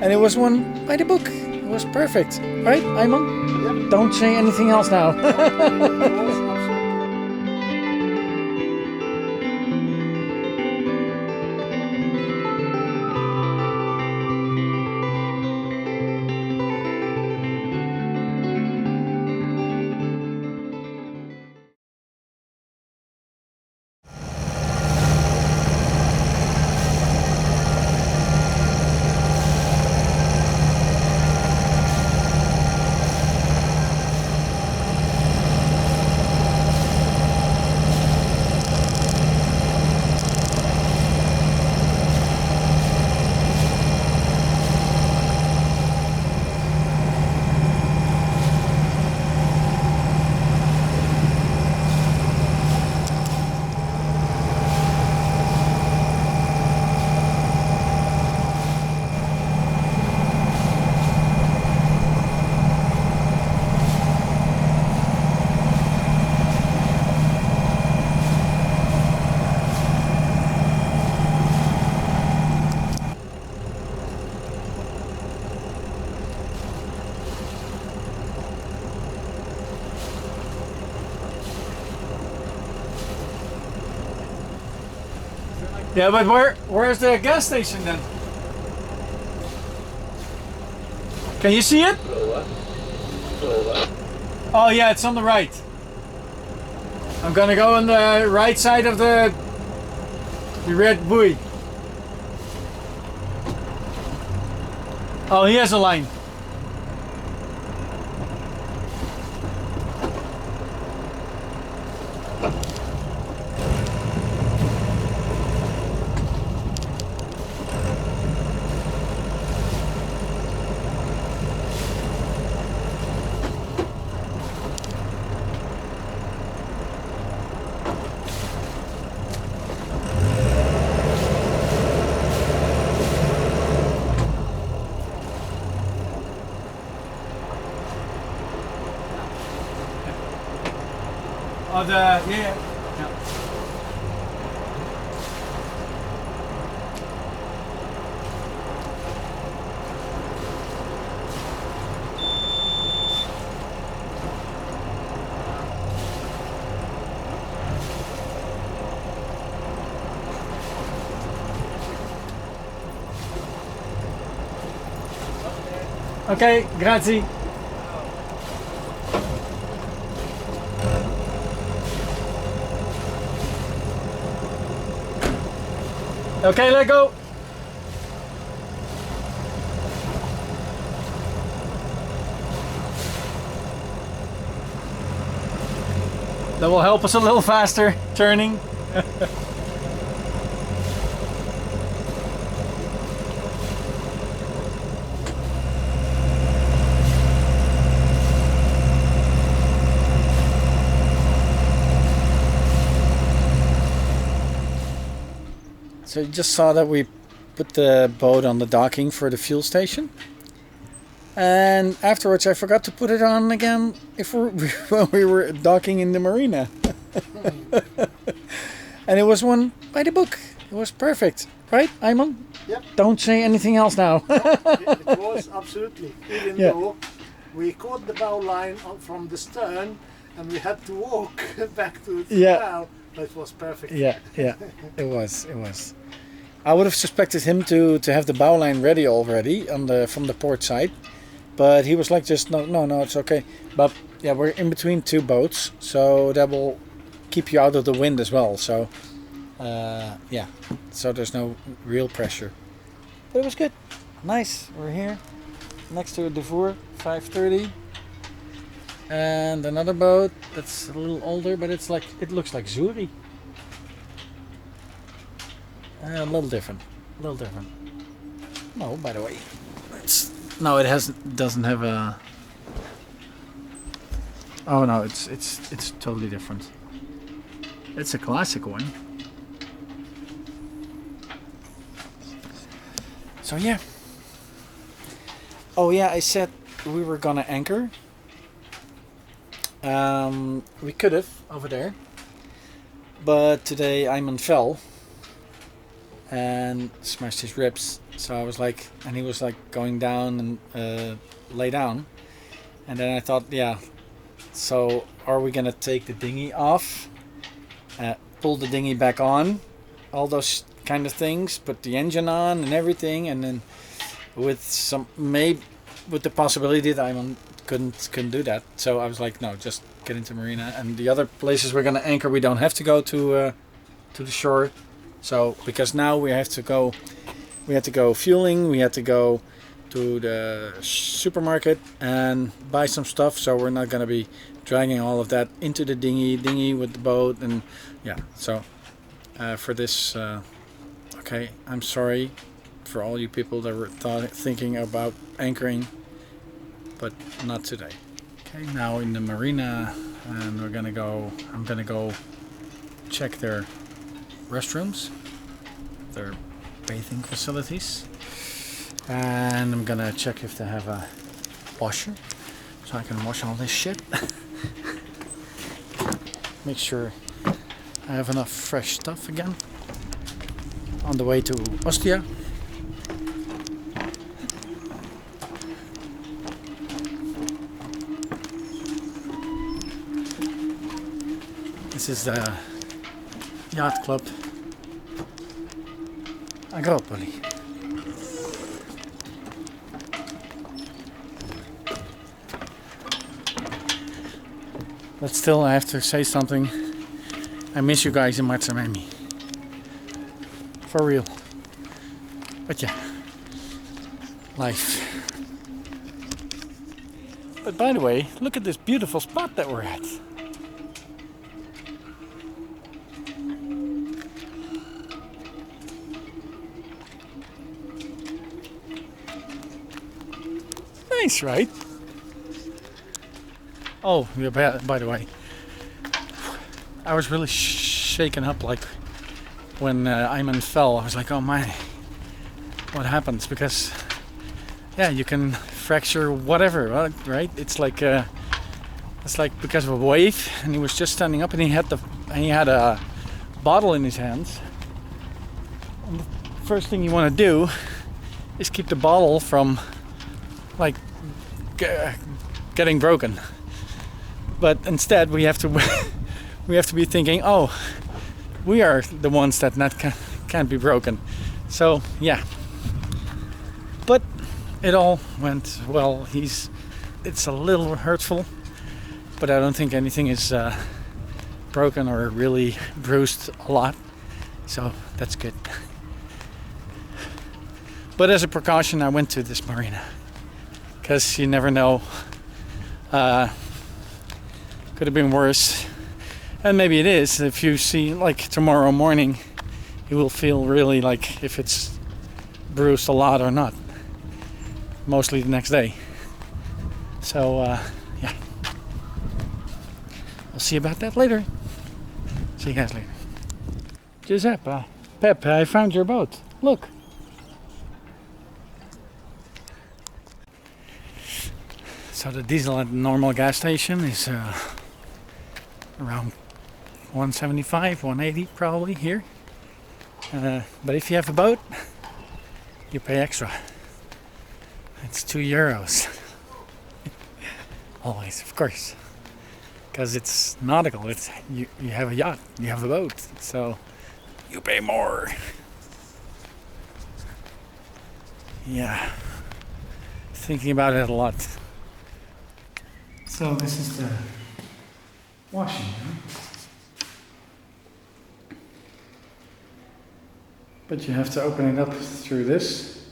And it was one by the book. It was perfect. Right, Ayman? Yep. Don't say anything else now. It was absolutely. Yeah, but where's the gas station then? Can you see it? Oh yeah, it's on the right. I'm gonna go on the right side of the red buoy. Oh, he has a line. Oh, yeah. Okay, grazie. Okay, let go. That will help us a little faster turning. So you just saw that we put the boat on the docking for the fuel station. And afterwards I forgot to put it on again when we were docking in the Marina. And it was one by the book. It was perfect. Right, Ayman? Yep. Don't say anything else now. It was absolutely. Even Yeah. though we caught the bow line from the stern and we had to walk back to the bow, but it was perfect. Yeah, it was. I would have suspected him to have the bow line ready already from the port side, but he was like, just no, it's okay. But yeah, we're in between two boats, so that will keep you out of the wind as well. So yeah, so there's no real pressure. But it was good, nice. We're here next to a Devour 530, and another boat that's a little older, but it looks like Zuri. A little different. No, by the way, doesn't have a. Oh no, it's totally different. It's a classic one. So yeah. Oh yeah, I said we were gonna anchor. We could have over there, but today Ayman fell and smashed his ribs, So I was like, and he was like going down and lay down. And then I thought, yeah, so are we gonna take the dinghy off, pull the dinghy back on, all those kind of things, put the engine on and everything, and then with some with the possibility that I couldn't do that. So I was like, no, just get into Marina, and the other places we're gonna anchor, we don't have to go to the shore. So because now we had to go fueling, we had to go to the supermarket and buy some stuff, so we're not gonna be dragging all of that into the dinghy with the boat. And yeah, so for this, okay, I'm sorry for all you people that were thinking about anchoring, but not today. Okay, now in the Marina, and I'm gonna go check their restrooms, their bathing facilities, and I'm gonna check if they have a washer so I can wash all this shit. Make sure I have enough fresh stuff again on the way to Ostia. This is the yacht club Agropoli. But still, I have to say something. I miss you guys in Matsamemi. For real. But yeah, life. But by the way, look at this beautiful spot that we're at. Nice, right? Oh, yeah, by the way, I was really shaken up, like when Ayman fell. I was like, oh my, what happens? Because yeah, you can fracture whatever, right? It's like because of a wave, and he was just standing up, and he had a bottle in his hands. And the first thing you want to do is keep the bottle from like getting broken. But instead, we have to be thinking, oh, we are the ones that can't be broken. So yeah, but it all went well. It's a little hurtful, but I don't think anything is broken or really bruised a lot. So that's good. But as a precaution, I went to this marina because you never know. Could have been worse, and maybe it is. If you see, like tomorrow morning, you will feel really like if it's bruised a lot or not. Mostly the next day. So yeah, I'll see about that later. See you guys later. Giuseppe, Pepe, I found your boat. Look. So the diesel at the normal gas station is around 175, 180 probably here. But if you have a boat, you pay extra. It's €2. Always, of course. Because it's nautical. It's you have a yacht, you have a boat, so you pay more. Yeah. Thinking about it a lot. So this is the washing room. But you have to open it up through this.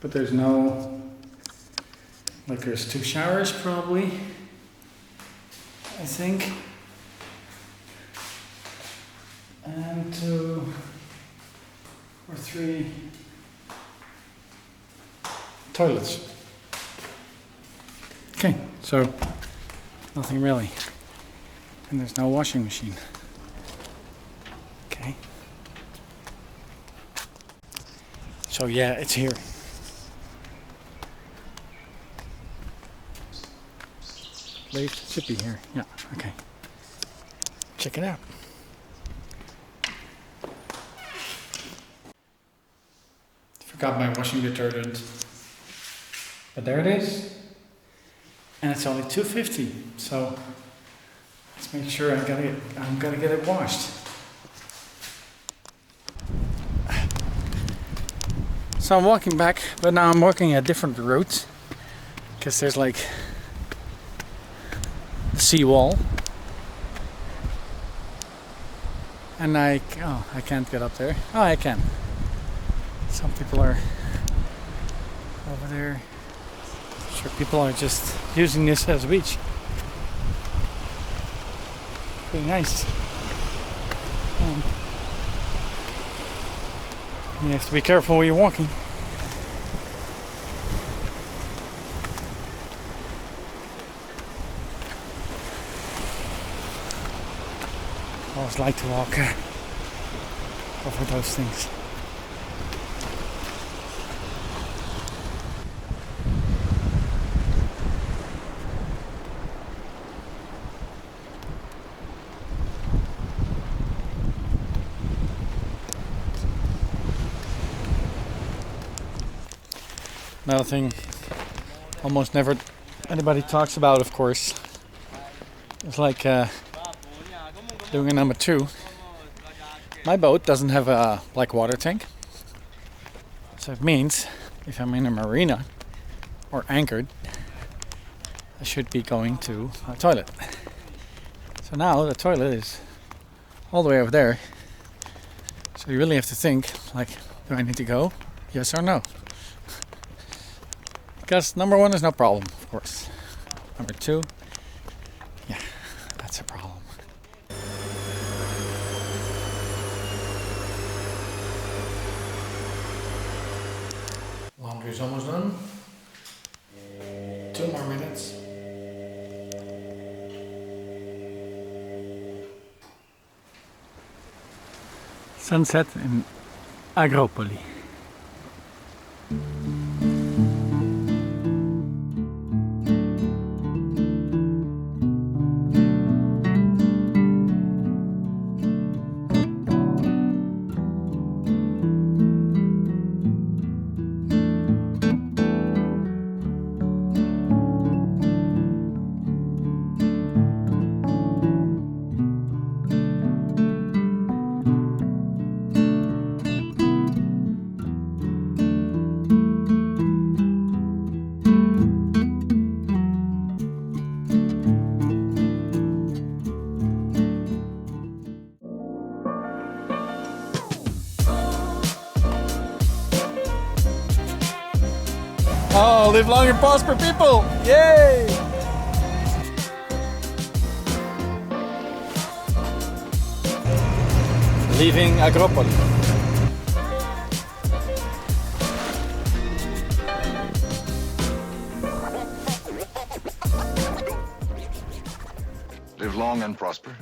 But there's no, like there's 2 showers probably, I think. And 2 or 3 toilets. Okay, so nothing really. And there's no washing machine. Okay. So yeah, it's here. It should be here. Yeah, okay. Check it out. Forgot my washing detergent. But there it is. And it's only $2.50. So let's make sure I'm gonna get it washed. So I'm walking back, but now I'm walking a different route because there's like a seawall, and I can't get up there. Oh, I can. Some people are over there. Sure, people are just using this as a beach. Pretty nice. You have to be careful where you're walking. I always like to walk over those things. Another thing almost never anybody talks about, of course, it's like doing a number 2. My boat doesn't have a black water tank, so it means if I'm in a marina or anchored, I should be going to a toilet. So now the toilet is all the way over there, so you really have to think, like, do I need to go? Yes or no? Because number 1 is no problem, of course. Number 2, yeah, that's a problem. Laundry's almost done. 2 more minutes. Sunset in Agropoli. Oh, live long and prosper, people! Yay! Leaving Agropoli. Live long and prosper.